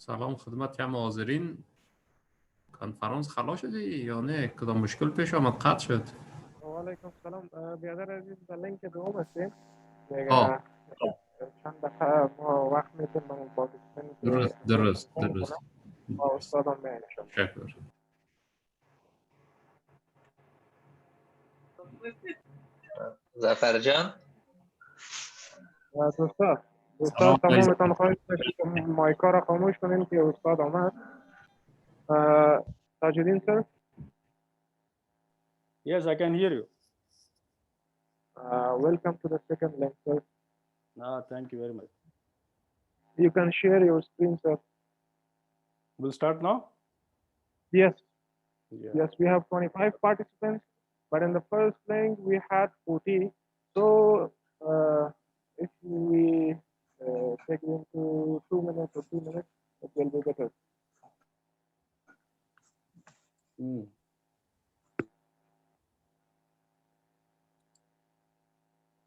سلام خدمت همه حاضرین. کنفرانس خلا شدی یا نه؟ کدام مشکل پیش آمد قطع شد؟ وعلیکم السلام. بیادر عزیز در لینک دوم هستیم. آه چند دفعه ما وقت میتونیم با پاکستان درست با استادم میانشم. شکر. ظفر جان دوستان سلام تمامتان خواهش میکنم مایکا را خاموش کنین که استاد آمد. تاجدین سر. Yes, I can hear you. Welcome to the second lecture. Thank you very much. You can share your screen, sir. We'll start now? Yes. Yeah. Yes, we have 25 participants, but in the first link we had 40. So if we take it into 2 minutes or 3 minutes, it will be better. Mm.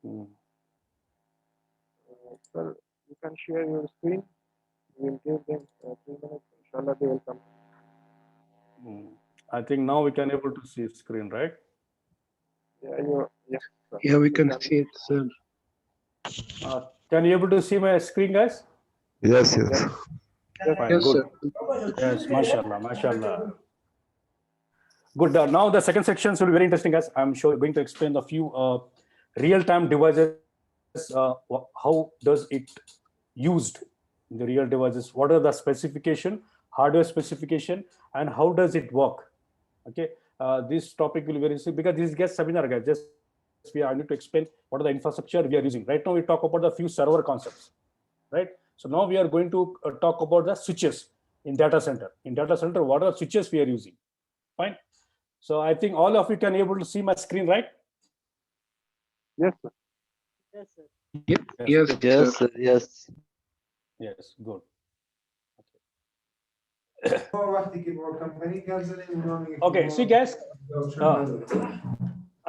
Mm. Sir, you can share your screen. We'll give them 3 minutes. Inshallah, they will come. Mm. I think now we can able to see screen, right? Yes, sir. Yeah, we can see it, sir. Can you able to see my screen, guys? Yes. Fine, Yes, good. sir. Yes, mashallah. Good. Now the second section will be very interesting, guys. I'm going to explain a few real-time devices. How does it used in the real devices? What are the specification, hardware specification, and how does it work? Okay. This topic will be very interesting because this is guest seminar, guys. Just I need to explain what are the infrastructure we are using. Right now, we talk about the few server concepts, right? So now we are going to talk about the switches in data center. In data center, what are the switches we are using? Fine. So I think all of you can able to see my screen, right? Yes, sir. Yes, sir. Yep. Yes. Yes, sir. yes Yes, good. Okay, see guys,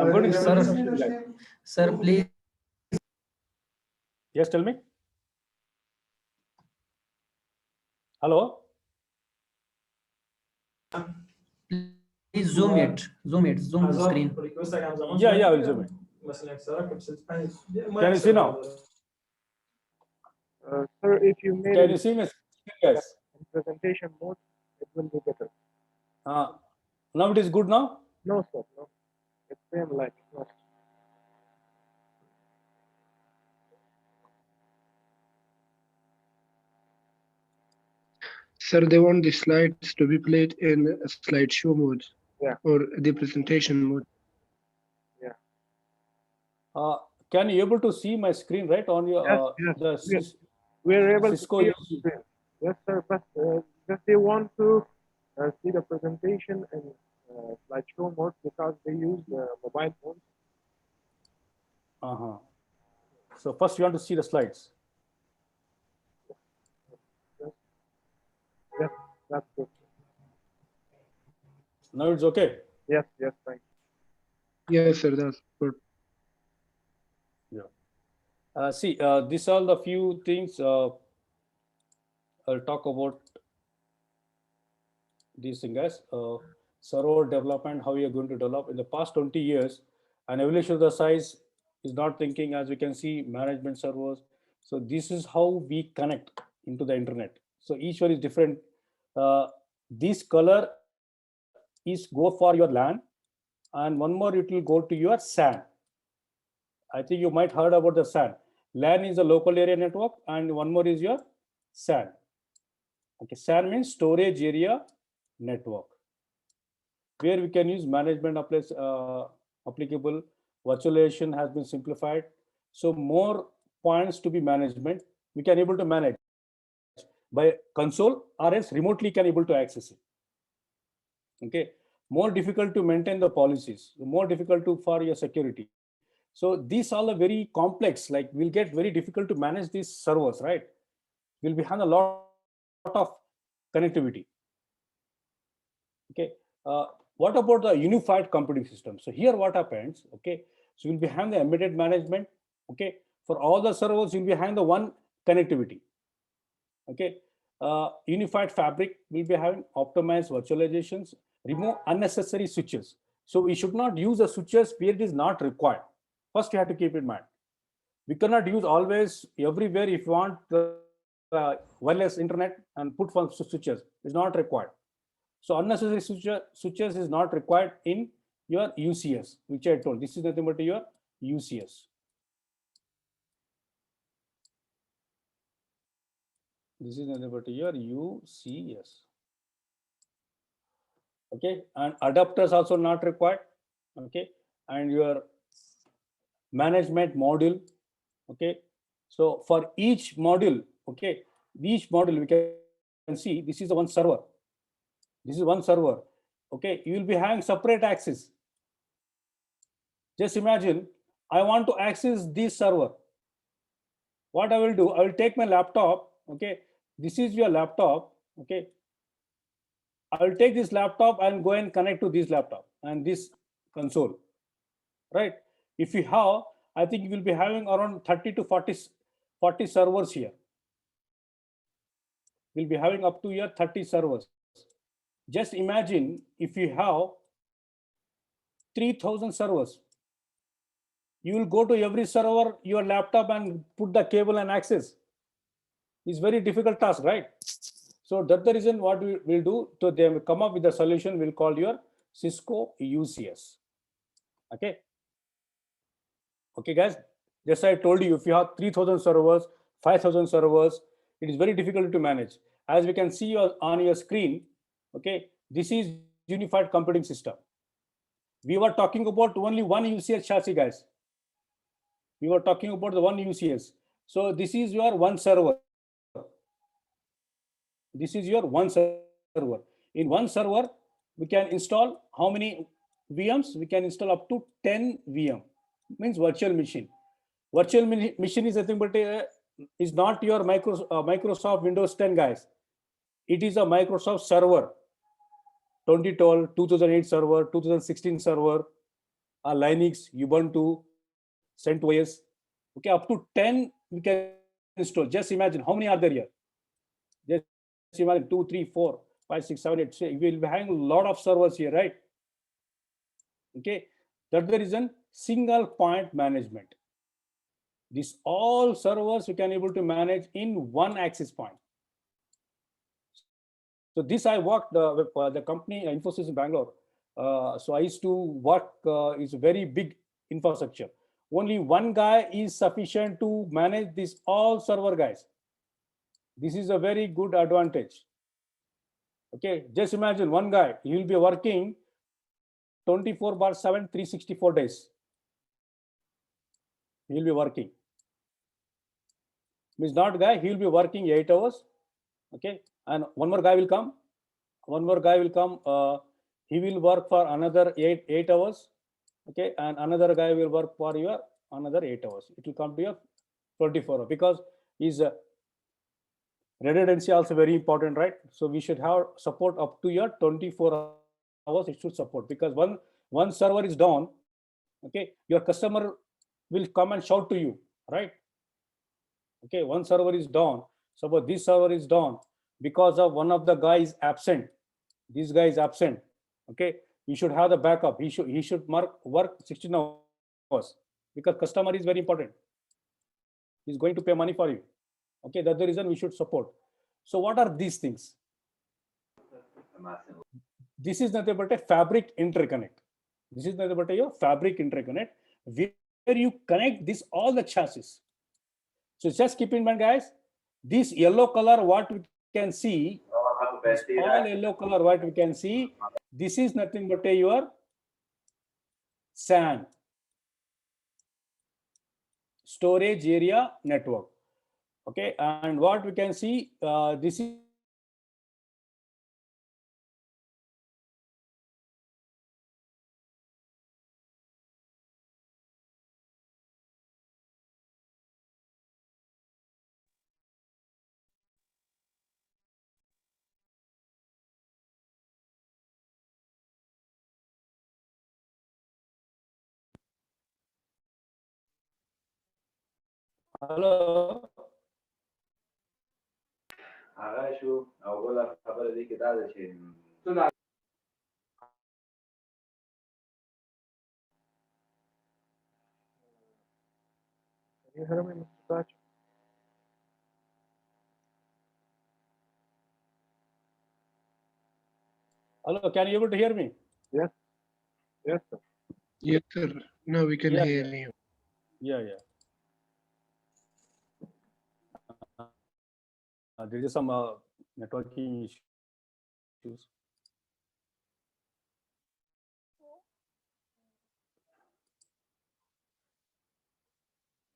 I'm going to Sir, please. Yes, tell me. Hello. Please zoom the screen. Yeah, I will zoom it. Can you see now? Sir, if you made Can you it see my screen, guys? in presentation mode, it will be better. Now it is good now? No, sir, no. It's same like no. Sir, they want the slides to be played in a slideshow mode. Yeah. Or the presentation mode. Can you able to see my screen right on your Yes. We're able Cisco? to see your screen. Yes, sir, but just they want to see the presentation in slideshow mode because they use mobile phones. So first you want to see the slides. Yes, that's good. Now it's okay. Yes, thank Yes, sir, that's good. Yeah. See, these are the few things I'll talk about. These things, guys. Server development, how you're going to develop. In the past 20 years, an evolution of the size is not thinking, as we can see, management servers. So this is how we connect into the internet. So each one is different. This color is go for your LAN, and one more it will go to your SAN. I think you might heard about the SAN. LAN is a local area network, and one more is your SAN. Okay, SAN means storage area network, where we can use management applicable. Virtualization has been simplified, so more points to be management. We can able to manage by console or else remotely can able to access it. Okay, more difficult to maintain the policies, more difficult to for your security. So these all are very complex, like we'll get very difficult to manage these servers, right? We'll be having a lot of connectivity. Okay, what about the unified computing system? So here what happens, okay, so we'll be having the embedded management, okay, for all the servers you'll be having the one connectivity. Okay, unified fabric will be having optimized virtualizations, remove unnecessary switches. So we should not use the switches where it is not required. First, you have to keep in mind. We cannot use always everywhere if you want the wireless internet and put for switches. It's not required. So unnecessary switches is not required in your UCS, which I told. This is nothing but your UCS. This is nothing but your UCS. Okay, and adapters also not required. Okay, and your management module. Okay, so for each module, okay, each module we can see this is the one server. This is one server. Okay, you will be having separate access. Just imagine I want to access this server. What I will do, I will take my laptop. Okay, this is your laptop. Okay, I will take this laptop and go and connect to this laptop and this console. Right? If you have, I think you will be having around 30 to 40 servers here. We'll be having up to here 30 servers. Just imagine if you have 3,000 servers. You will go to every server, your laptop, and put the cable and access. It's very difficult task, right? So that's the reason what we will do. So they will come up with a solution. We'll call your Cisco UCS. Okay. Okay, guys. Just I told you, if you have 3,000 servers, 5,000 servers, it is very difficult to manage. As we can see on your screen, okay, this is unified computing system. We were talking about only one UCS chassis, guys. We were talking about the one UCS. So this is your one server. This is your one server. In one server, we can install how many VMs? We can install up to 10 VM, means virtual machine. Virtual machine is nothing but is not your Microsoft Windows 10, guys. It is a Microsoft server. 2012, 2008 server, 2016 server, a Linux, Ubuntu, CentOS. Okay, up to 10 we can install. Just imagine how many are there here. Just imagine 2, 3, 4, 5, 6, 7, 8. So we will be having a lot of servers here, right? Okay, that's the reason single point management. These all servers you can able to manage in one access point. So this I worked with the company Infosys in Bangalore. So I used to work, is a very big infrastructure. Only one guy is sufficient to manage this all server, guys. This is a very good advantage. Okay, just imagine one guy, he will be working 24/7, 364 days. He will be working. Means not guy, he will be working 8 hours. Okay, and one more guy will come. One more guy will come. He will work for another eight hours. Okay, and another guy will work for your another 8 hours. It will come to your 24 hours because is redundancy also very important, right? So we should have support up to your 24 hours. It should support because one server is down. Okay, your customer will come and shout to you, right? Okay, one server is down. Suppose this server is down because of one of the guys absent. This guy is absent. Okay, you should have the backup. He should work 16 hours because customer is very important. He's going to pay money for you. Okay, that's the reason we should support. So what are these things? This is nothing but a fabric interconnect. This is nothing but a fabric interconnect where you connect this all the chassis. So just keep in mind, guys, this yellow color, what we can see, all yellow color, what we can see, this is nothing but your SAN, storage area network. Okay, and what we can see, this is hello. هغه شو او بل خبره دي کې دا ده چې Can you hear me, Mr. Taj? Hello, can you able to hear me? Yes. Yes, sir. Yes, sir. Now we can Yeah, hear you. Yeah. There is some networking issues.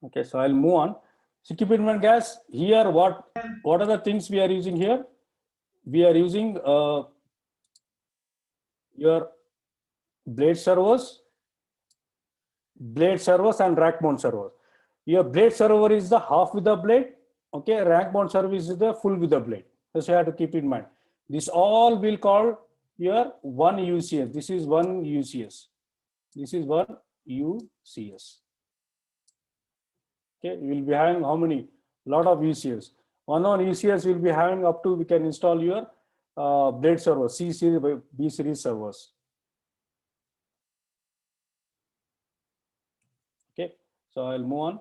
Okay, so I'll move on. So keep in mind, guys, here what are the things we are using here? We are using your blade servers and rack mount servers. Your blade server is the half with the blade. Okay, rack mount server is the full with the blade. Just you have to keep in mind. This all will call your one UCS. This is one UCS. This is one UCS. Okay, we will be having how many? Lot of UCS. One on UCS will be having up to, we can install your blade server, C series, B series servers. Okay, so I'll move on.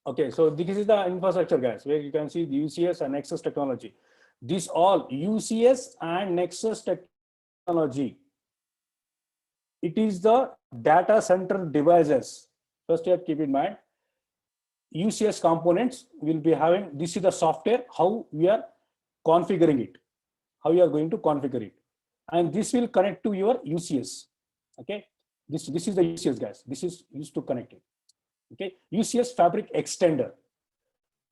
Okay, so this is the infrastructure, guys, where you can see the UCS and Nexus technology. This all UCS and Nexus technology. It is the data center devices. First, you have to keep in mind, UCS components will be having, this is the software, how we are configuring it, how you are going to configure it. And this will connect to your UCS. Okay, this is the UCS, guys. This is used to connect it. Okay, UCS fabric extender.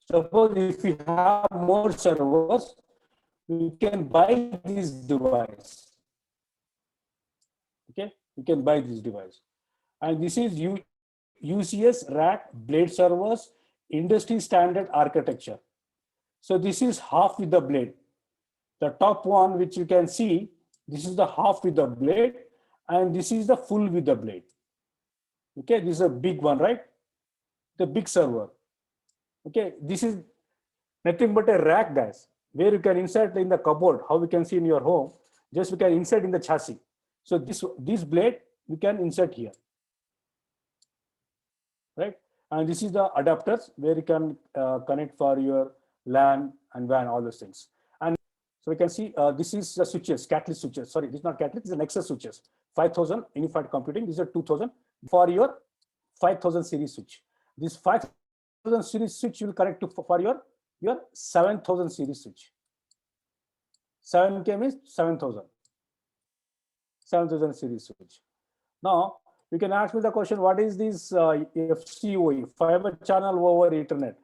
Suppose if we have more servers, we can buy this device. Okay, you can buy this device. And this is UCS rack blade servers, industry standard architecture. So this is half with the blade. The top one, which you can see, this is the half with the blade, and this is the full with the blade. Okay, this is a big one, right? The big server. Okay, this is nothing but a rack, guys, where you can insert in the cupboard, how we can see in your home, just we can insert in the chassis. So this blade we can insert here, right? And this is the adapters where you can connect for your LAN and WAN, all those things. And so we can see this is the switches, Catalyst switches. Sorry, this is not Catalyst, this is the Nexus switches. 5000 unified computing. These are 2000 for your 5000 series switch. This 5000 series switch will connect to for your 7000 series switch. 7K means 7000 series switch. Now you can ask me the question, what is this FCOE, fiber channel over Ethernet?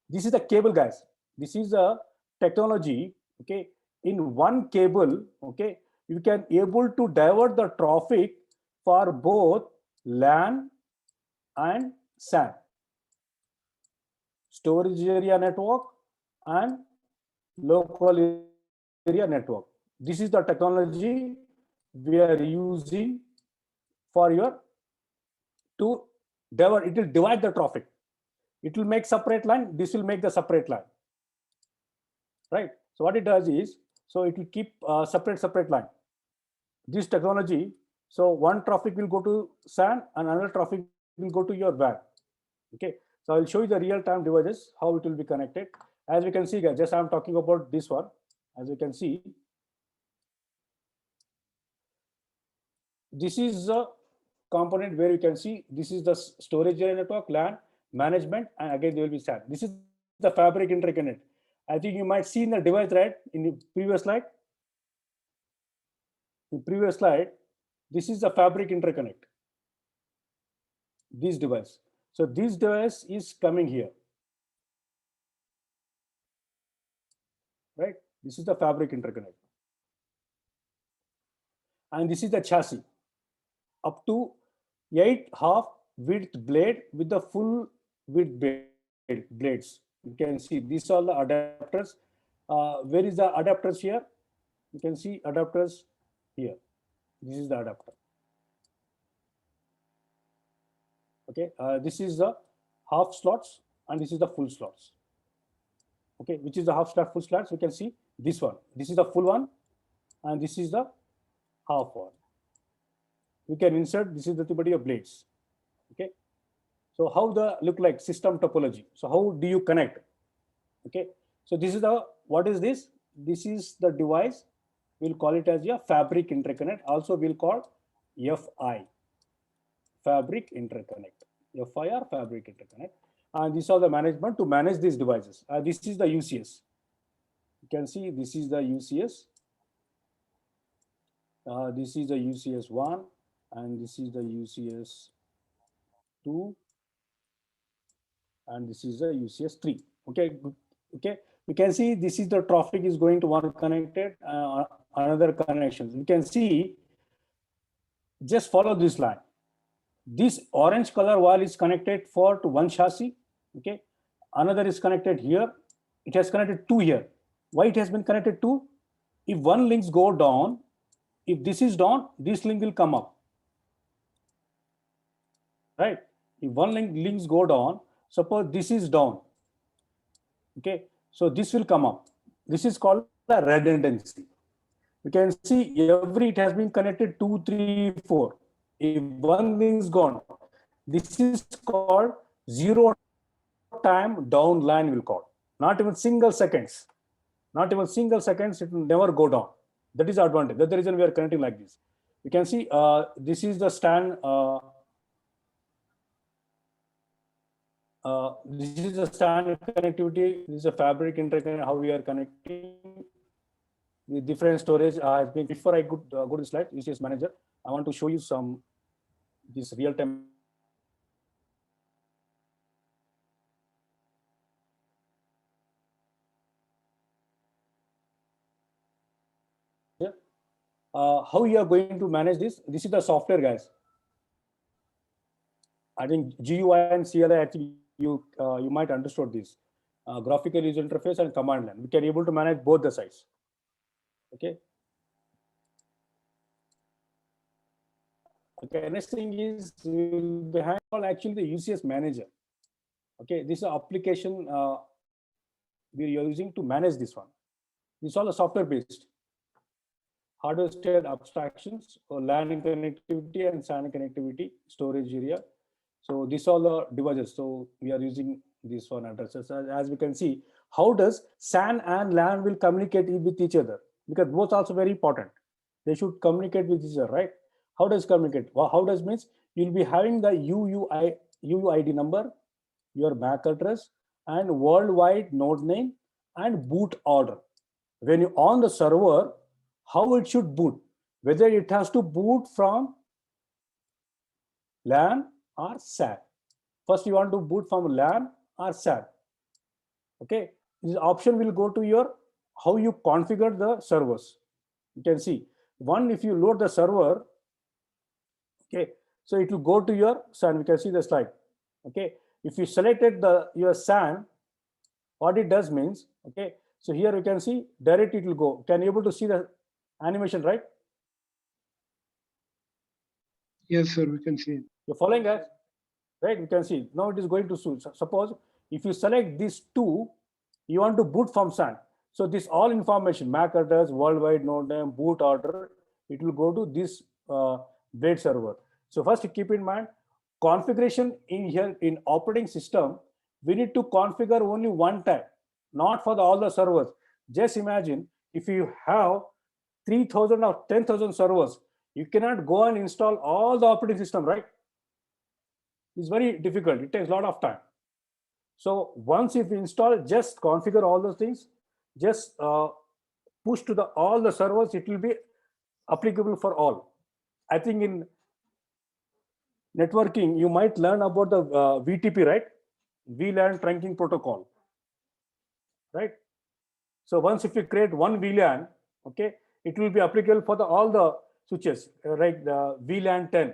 This is the cable, guys. This is a technology. Okay, in one cable, okay, you can able to divert the traffic for both LAN and SAN, storage area network and local area network. This is the technology we are using for your to divert. It will divide the traffic. It will make separate line. This will make the separate line, right? So what it does is, so it will keep separate line. This technology, so one traffic will go to SAN and another traffic will go to your WAN. Okay, so I'll show you the real-time devices, how it will be connected. As we can see, guys, just I'm talking about this one. As you can see, this is a component where you can see this is the storage area network, LAN, management, and again there will be SAN. This is the fabric interconnect. I think you might see in the device, right, in the previous slide. In previous slide, this is the fabric interconnect. This device. So this device is coming here, right? This is the fabric interconnect. And this is the chassis. Up to 8.5 width blade with the full width blades. You can see these are the adapters. Where is the adapters here? You can see adapters here. This is the adapter. Okay, this is the half slots and this is the full slots. okay, which is the half slat, full slats. We can see this one. This is the full one, and this is the half one. We can insert. This is the body of blades. Okay. So how the look like system topology? So how do you connect? Okay. So this is the, what is this? This is the device. We'll call it as a fabric interconnect. Also, we'll call FI, fabric interconnect. FI or fabric interconnect. And these are the management to manage these devices. This is the UCS. You can see this is the UCS. This is the UCS 1, and this is the UCS 2, and this is the UCS 3. Okay, okay. You can see this is the traffic is going to one connected, another connections. You can see, just follow this line. This orange color wire is connected to one chassis. Okay, another is connected here. It has connected two here. Why it has been connected to? If one links go down, if this is down, this link will come up. Right? If one links go down, suppose this is down. Okay, so this will come up. This is called a redundancy. You can see it has been connected 2, 3, 4. If one link is gone, this is called zero time down line, will call. Not even single seconds. Not even single seconds, it will never go down. That is the advantage. That's the reason we are connecting like this. You can see this is the stand. This is the stand connectivity. This is a fabric interconnect. How we are connecting the different storage. Before I go to the slide, UCS manager, I want to show you some this real time. How you are going to manage this? This is the software, guys. I think GUI and CLI, I think you might understood this. Graphical user interface and command line. We can able to manage both the sides. Okay. Okay. Next thing is behind all actually the UCS manager. Okay. This is an application we are using to manage this one. This is all a software based. Hardware state abstractions or LAN connectivity and SAN connectivity storage area. So these are the devices. So we are using this one addresses. As we can see, how does SAN and LAN will communicate with each other? Because both also very important. They should communicate with each other, right? How does communicate? Well, how does means you'll be having the UUID number, your MAC address, and worldwide node name and boot order. When you on the server, how it should boot, whether it has to boot from LAN or SAN. First, you want to boot from LAN or SAN. Okay, this option will go to your how you configure the servers. You can see one, if you load the server, okay, so it will go to your SAN. We can see the slide. Okay, if you selected your SAN, what it does means, okay, so here you can see direct it will go. Can you able to see the animation, right? Yes, sir, we can see it. You're following us, right? You can see now it is going to suppose if you select these two, you want to boot from SAN. So this all information, MAC address, worldwide node name, boot order, it will go to this blade server. So first keep in mind, configuration in here in operating system, we need to configure only one time, not for all the servers. Just imagine if you have 3,000 or 10,000 servers, you cannot go and install all the operating system, right? It's very difficult. It takes a lot of time. So once if you install, just configure all those things, just push to all the servers, it will be applicable for all. I think in networking, you might learn about the VTP, right? VLAN trunking protocol, right? So once if you create one VLAN, okay, it will be applicable for all the switches, right? The VLAN 10,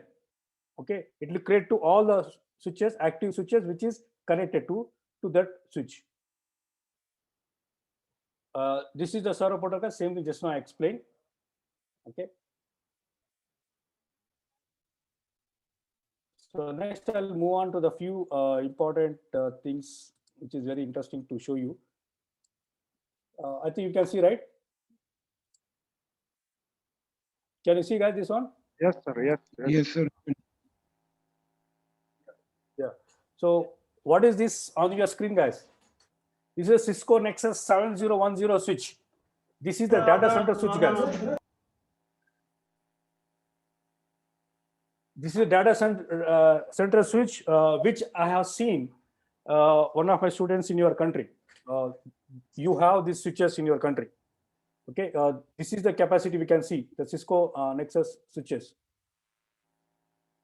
okay, it will create to all the switches, active switches, which is connected to that switch. This is the server protocol, same thing just now I explained. Okay. So next I'll move on to the few important things, which is very interesting to show you. I think you can see, right? Can you see, guys, this one? Yes, sir. Yes. Yes, sir. Yeah. So what is this on your screen, guys? This is a Cisco Nexus 7010 switch. This is the data center switch, guys. This is a data center switch, which I have seen one of my students in your country. You have these switches in your country. Okay, this is the capacity we can see, the Cisco Nexus switches.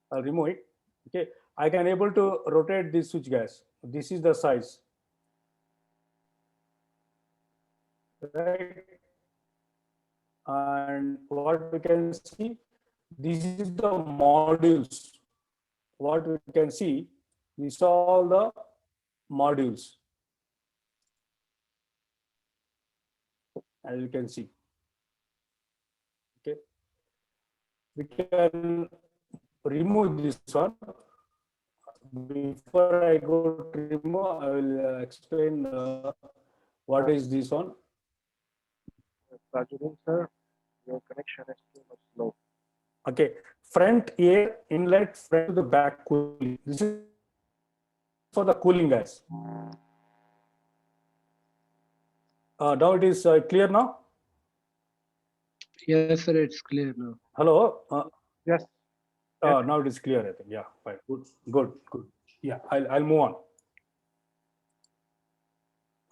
I'll remove it. Okay, I can able to rotate this switch, guys. This is the size. Right. And what we can see, this is the modules. What we can see, these are all the modules. As you can see. Okay. We can remove this one. Before I go to remove, I will explain what is this one. Rajuddin, sir, your connection is too much slow. Okay, front air inlet, front to the back cooling. This is for the cooling, guys. Now it is clear now. Yes, sir. It's clear now. Hello. Yes. Now it is clear, I think. Yeah, fine. Good. Yeah, I'll move on.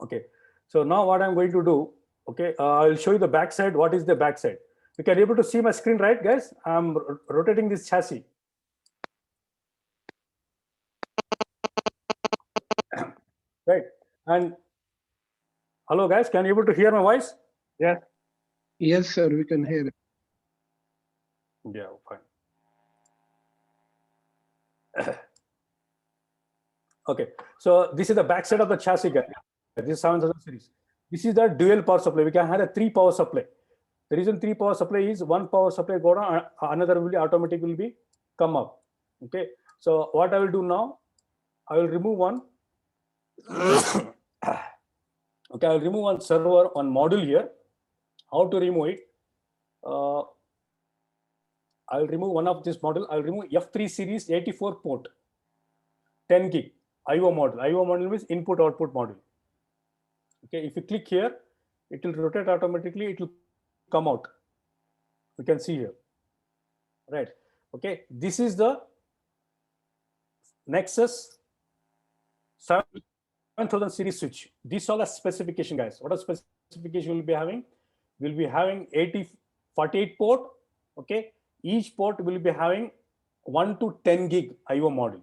Okay. So now what I'm going to do, okay, I'll show you the backside. What is the backside? You can able to see my screen, right, guys? I'm rotating this chassis. Right. And hello, guys. Can you able to hear my voice? Yes. Yes, sir. We can hear it. Yeah, fine. Okay, so this is the backside of the chassis, guys. This is 7000 series. This is the dual power supply. We can have a 3 power supply. The reason 3 power supply is 1 power supply go down, another will be automatic will be come up. Okay, so what I will do now, I will remove one. Okay, I will remove one server, one module here. How to remove it? I will remove one of this model. I will remove F3 series 84 port 10 gig IO model. IO model means input output module. Okay, if you click here, it will rotate automatically. It will come out. You can see here, right? Okay, this is the Nexus 7000 series switch. These are the specification, guys. What are specification we'll be having? We'll be having 48 port. Okay, each port will be having 1 to 10 gig IO module.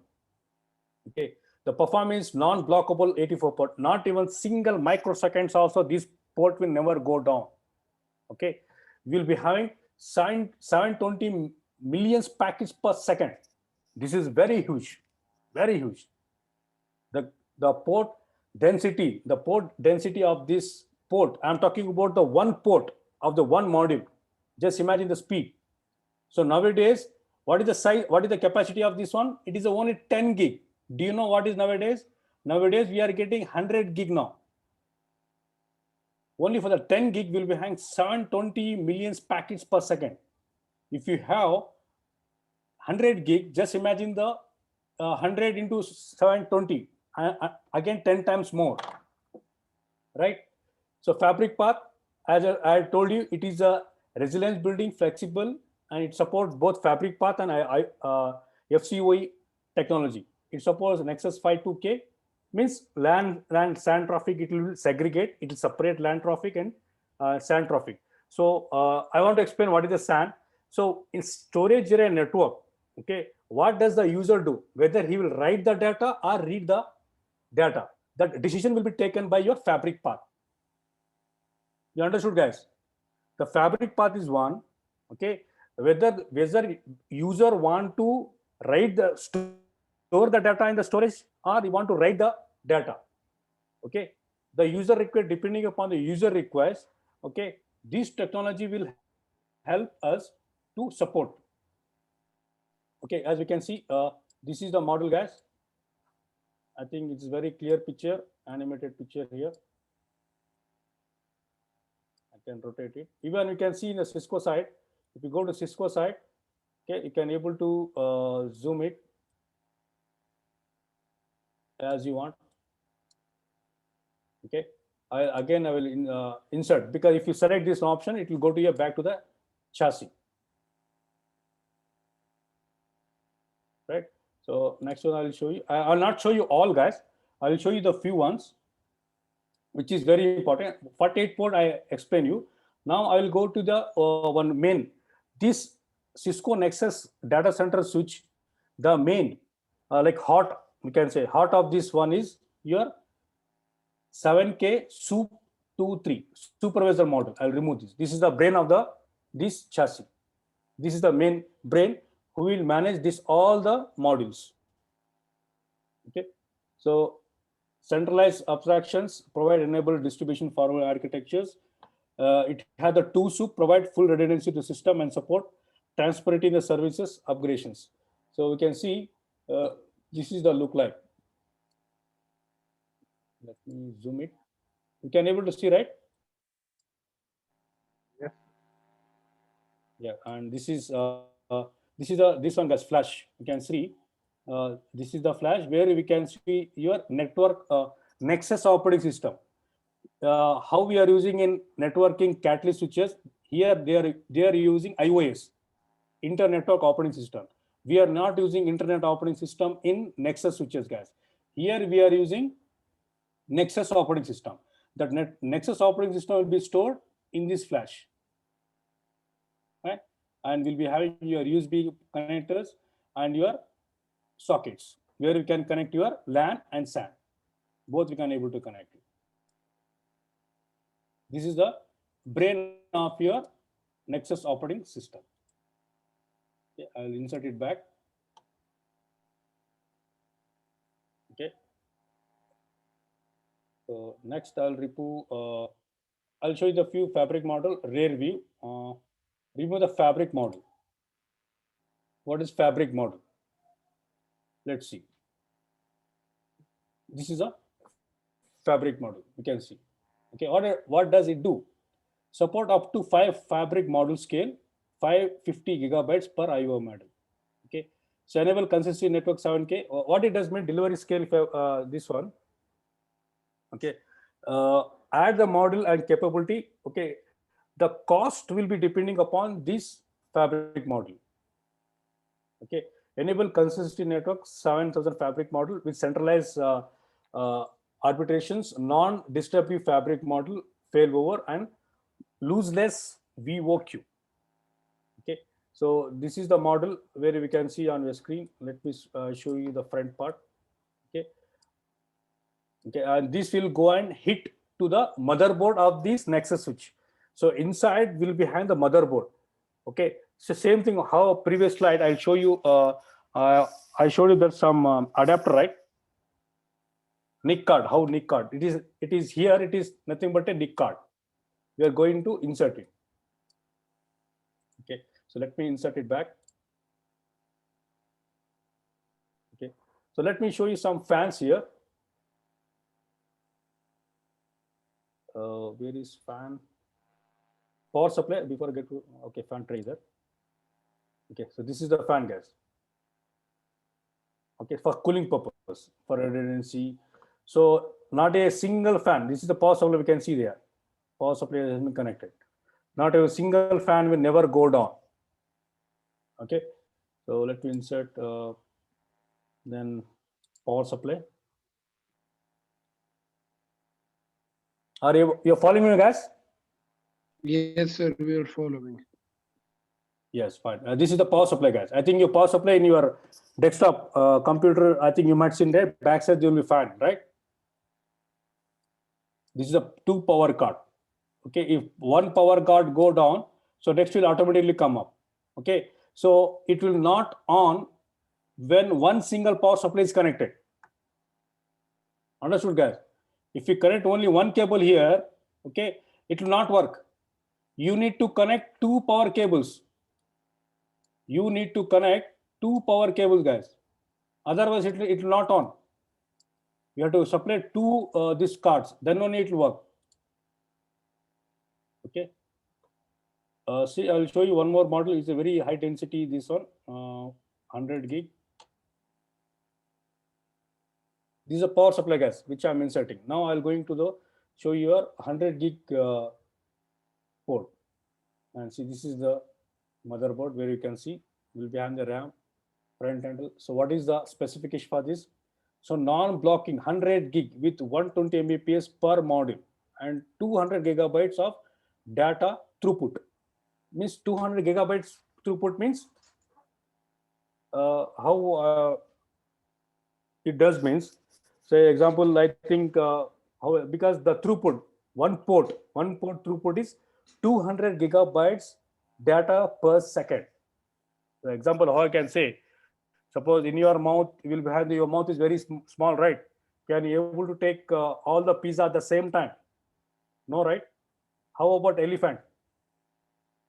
Okay, the performance non-blockable 84 port, not even single microseconds also this port will never go down. Okay, we'll be having 720 millions packets per second. This is very huge, very huge. The port density of this port, I'm talking about the one port of the one module. Just imagine the speed. So nowadays, what is the size, what is the capacity of this one? It is only 10 gig. Do you know what is nowadays? Nowadays, we are getting 100 gig now. Only for the 10 gig, we'll be having 720 millions packets per second. If you have 100 gig, just imagine the 100 into 720, again 10 times more, right? So Fabric Path, as I told you, it is a resilience building, flexible, and it supports both Fabric Path and FCOE technology. It supports Nexus 5.2K, means LAN SAN traffic, it will segregate, it will separate LAN traffic and SAN traffic. So I want to explain what is the SAN. So in storage area network, okay, what does the user do? Whether he will write the data or read the data, that decision will be taken by your Fabric Path. You understood, guys? The Fabric Path is one, okay, whether user want to write the store the data in the storage or you want to write the data. Okay, the user request, depending upon the user request, okay, this technology will help us to support. Okay, as we can see, this is the model, guys. I think it's very clear picture, animated picture here. can rotate it. Even you can see in the Cisco side, if you go to Cisco side, okay, you can able to zoom it as you want. Okay, I will insert, because if you select this option, it will go to your back to the chassis. Right. So next one I will show you. I'll not show you all, guys. I will show you the few ones, which is very important. 48 port I explain you. Now I will go to the one main. This Cisco Nexus data center switch, the main like heart, we can say heart of this one is your 7K SUP 23 supervisor model. I'll remove this. This is the brain of this chassis. This is the main brain who will manage this all the modules. Okay, so centralized abstractions provide enable distribution forward architectures. It has the 2 SUP provide full redundancy to system and support transparency in the services upgradations. So we can see this is the look like. Let me zoom it. You can able to see, right? Yes. Yeah, and this is this one, guys, flash. You can see this is the flash where we can see your network Nexus operating system. How we are using in networking Catalyst switches. Here they are using IOS, Internet Network Operating System. We are not using Internet Operating System in Nexus switches, guys. Here we are using Nexus operating system. That Nexus operating system will be stored in this flash, right? And we'll be having your USB connectors and your sockets where you can connect your LAN and SAN. Both we can able to connect it. This is the brain of your Nexus operating system. Okay, I'll insert it back. Okay. So next I'll remove. I'll show you the few fabric model rear view. Remove the fabric model. What is fabric model? Let's see. This is a fabric model. You can see. Okay, what does it do? Support up to 5 fabric model scale, 550 gigabytes per IO model. Okay, so enable consistent network 7K. What it does mean delivery scale, this one. Okay, add the model and capability. Okay, the cost will be depending upon this fabric model. Okay, enable consistent network 7,000 fabric model with centralized arbitrations, non-destructive fabric model failover and lossless VOQ. Okay, so this is the model where we can see on your screen. Let me show you the front part. Okay. Okay, and this will go and hit to the motherboard of this Nexus switch. So inside will be behind the motherboard. Okay, so same thing. How previous slide I'll show you. I showed you that some adapter, right? NIC card. How NIC card? It is here. It is nothing but a NIC card. We are going to insert it. Okay, so let me insert it back. Okay, so let me show you some fans here. Where is fan? Power supply before I get to, okay, fan tracer. Okay, so this is the fan, guys. Okay, for cooling purpose, for redundancy. So not a single fan. This is the power supply we can see there. Power supply has been connected. Not a single fan will never go down. Okay, so let me insert then power supply. Are you following me, guys? Yes, sir, we are following. Yes, fine. This is the power supply, guys. I think your power supply in your desktop computer, I think you might see there, backside there will be fan, right? This is a 2 power card. Okay, if one power card go down, so next will automatically come up. Okay, so it will not on when one single power supply is connected. Understood, guys? If you connect only one cable here, okay, it will not work. You need to connect 2 power cables. You need to connect 2 power cables, guys. Otherwise, it will not on. You have to supply 2 these cards. Then only it will work. Okay. See, I'll show you one more model. It's a very high density. This one, 100 gig. This is a power supply, guys, which I'm inserting. Now I'll going to the show you a 100 gig port, and see this is the motherboard where you can see will be having the RAM, front end. So what is the specification for this? So non-blocking 100 gig with 120 Mbps per module and 200 gigabytes of data throughput. Means 200 gigabytes throughput means how it does means, say example, I think how, because the throughput one port throughput is 200 gigabytes data per second. For example, how I can say, suppose in your mouth you will have your mouth is very small, right? Can you able to take all the pizza at the same time? No, right? How about elephant?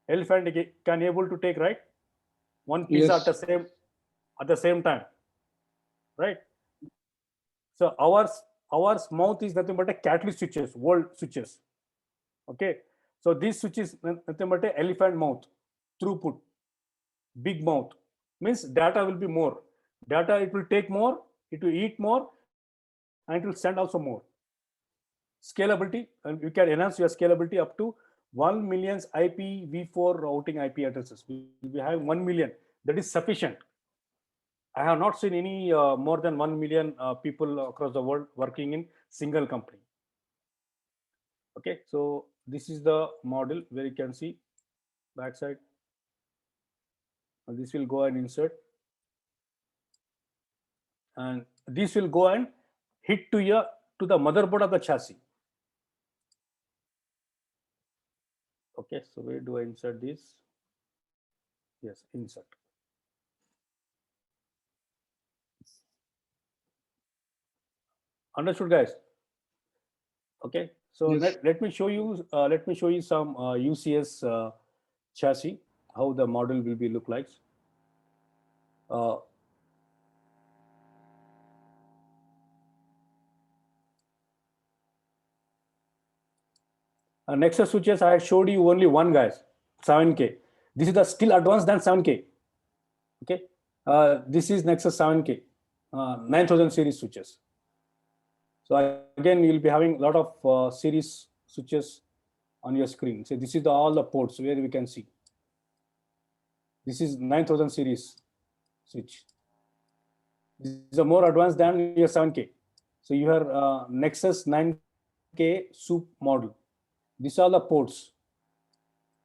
Elephant can able to take, right, one pizza Yes. at the same time, right? So our mouth is nothing but a catalyst switches, world switches. Okay, so this switch is nothing but a elephant mouth, throughput, big mouth, means data will be more. Data it will take more, it will eat more, and it will send also more. Scalability, and you can enhance your scalability up to 1 million IPv4 routing IP addresses. We have 1 million. That is sufficient. I have not seen any more than 1 million people across the world working in single company. Okay, so this is the model where you can see backside. And this will go and insert, and this will go and hit to the motherboard of the chassis. Okay, so where do I insert this? Yes, insert. Understood, guys? Okay, so Yes. let me show you some UCS chassis, how the model will be look like. Nexus switches, I showed you only one, guys, 7K. This is the still advanced than 7K. Okay, this is Nexus 7K, 9000 series switches. So again, you'll be having a lot of series switches on your screen. So this is all the ports where we can see. This is 9000 series switch. This is a more advanced than your 7K. So you have Nexus 9K SOUP model. These are the ports.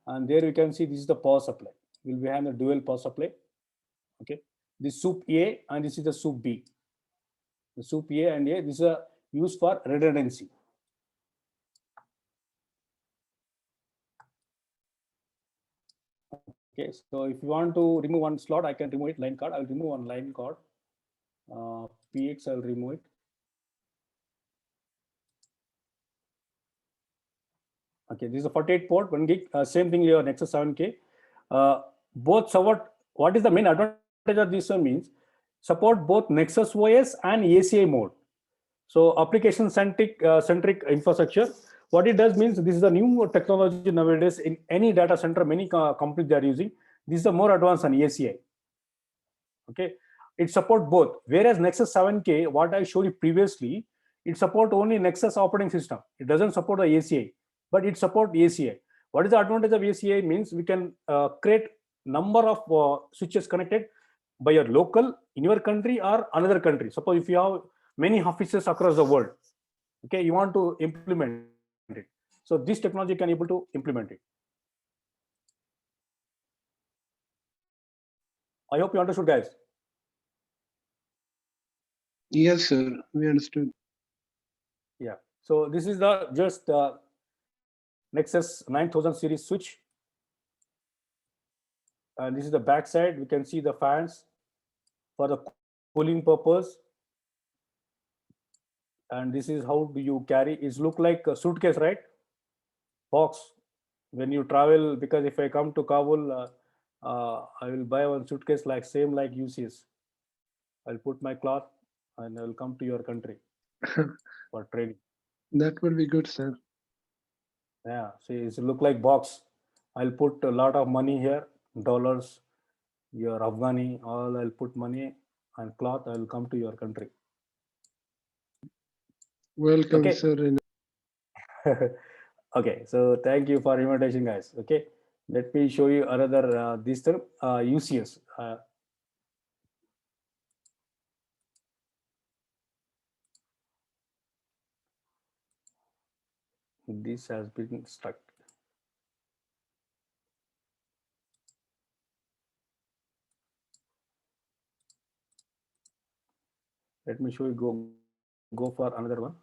And there you can see this is the power supply. We'll be having a dual power supply. Okay. This SOUP A and this is the SOUP B. The SOUP A and A, this is used for redundancy. Okay, so if you want to remove one slot, I can remove it, line card. I'll remove one line card. PX, I'll remove it. Okay, this is a 48 port, 1 gig. Same thing here, Nexus 7K. Both support, what is the main advantage of this one means, support both Nexus OS and ACI mode. So application centric infrastructure. What it does means this is a new technology nowadays in any data center, many companies they are using. This is a more advanced than ACI. Okay, it support both. Whereas Nexus 7K, what I showed you previously, it support only Nexus operating system. It doesn't support the ACI, but it support ACI. What is the advantage of ACI means we can create number of switches connected by your local in your country or another country. Suppose if you have many offices across the world, okay, you want to implement it. So this technology can able to implement it. I hope you understood, guys. Yes, sir. We understood. Yeah. So this is the just Nexus 9000 series switch. And this is the back side. We can see the fans for the cooling purpose. And this is how do you carry. It look like a suitcase, right? Box. When you travel, because if I come to Kabul, I will buy one suitcase like same like UCS. I'll put my cloth and I will come to your country for training. That will be good, sir. Yeah, see, it's look like box. I'll put a lot of money here, dollars, your Afghani, all I'll put money and cloth. I'll come to your country. Welcome, Okay. sir. Okay, so thank you for invitation, guys. Okay, let me show you another this term UCS. This has been stuck. Let me show you. Go for another one.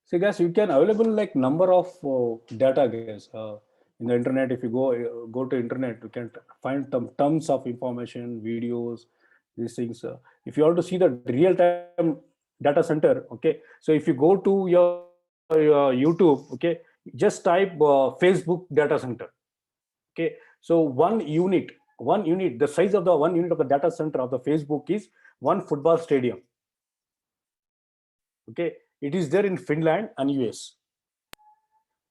So guys, you can available like number of data, guys, in the internet. If you go to internet, you can find tons of information, videos, these things. If you want to see the real time data center, okay. So if you go to your YouTube, okay, just type Facebook data center. Okay, so one unit, the size of the 1 unit of the data center of the Facebook is one football stadium. Okay, it is there in Finland and US.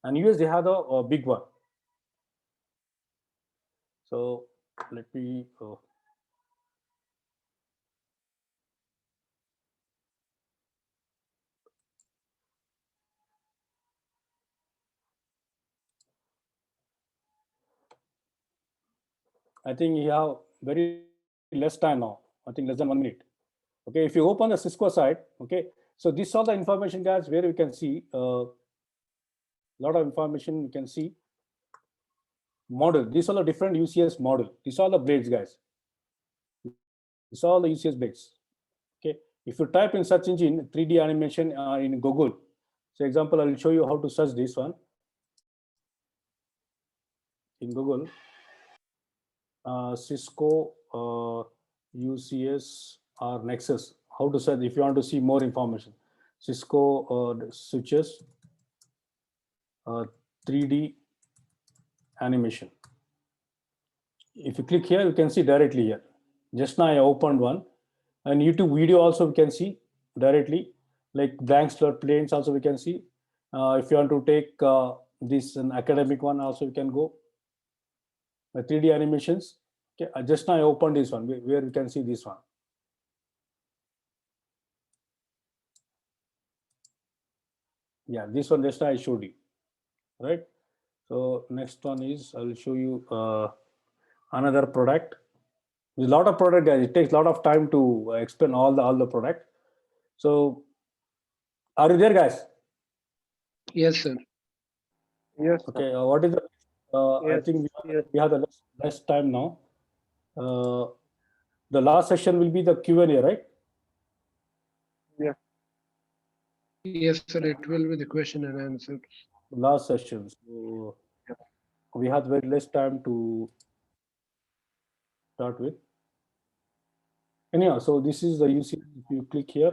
And US, they have a big one. So let me I think you have very less time now. I think less than 1 minute. Okay, if you open the Cisco site, okay, so this all the information, guys, where you can see a lot of information. You can see model. These are the different UCS model. These are the blades, guys. These are all the UCS blades. Okay, if you type in search engine 3D animation in Google, so example, I will show you how to search this one in Google. Cisco UCS or Nexus. How to search if you want to see more information. Cisco switches 3D animation. If you click here, you can see directly here. Just now I opened one, and YouTube video also we can see directly, like blank slot planes also we can see. If you want to take this an academic one also, you can go 3D animations. Okay, just now I opened this one where you can see this one. Yeah, this one just now I showed you, right? So next one is I'll show you another product. There's a lot of product, guys. It takes a lot of time to explain all the product. So are you there, guys? Yes, sir. Yes. Sir. Okay. What is the? I Yes, think yes. we have the less time now. The last session will be the Q&A, right? Yes. Yes, sir. It will be the question and answer. Last session. So we have very less time to start with. Anyhow, so this is the UC. If you click here,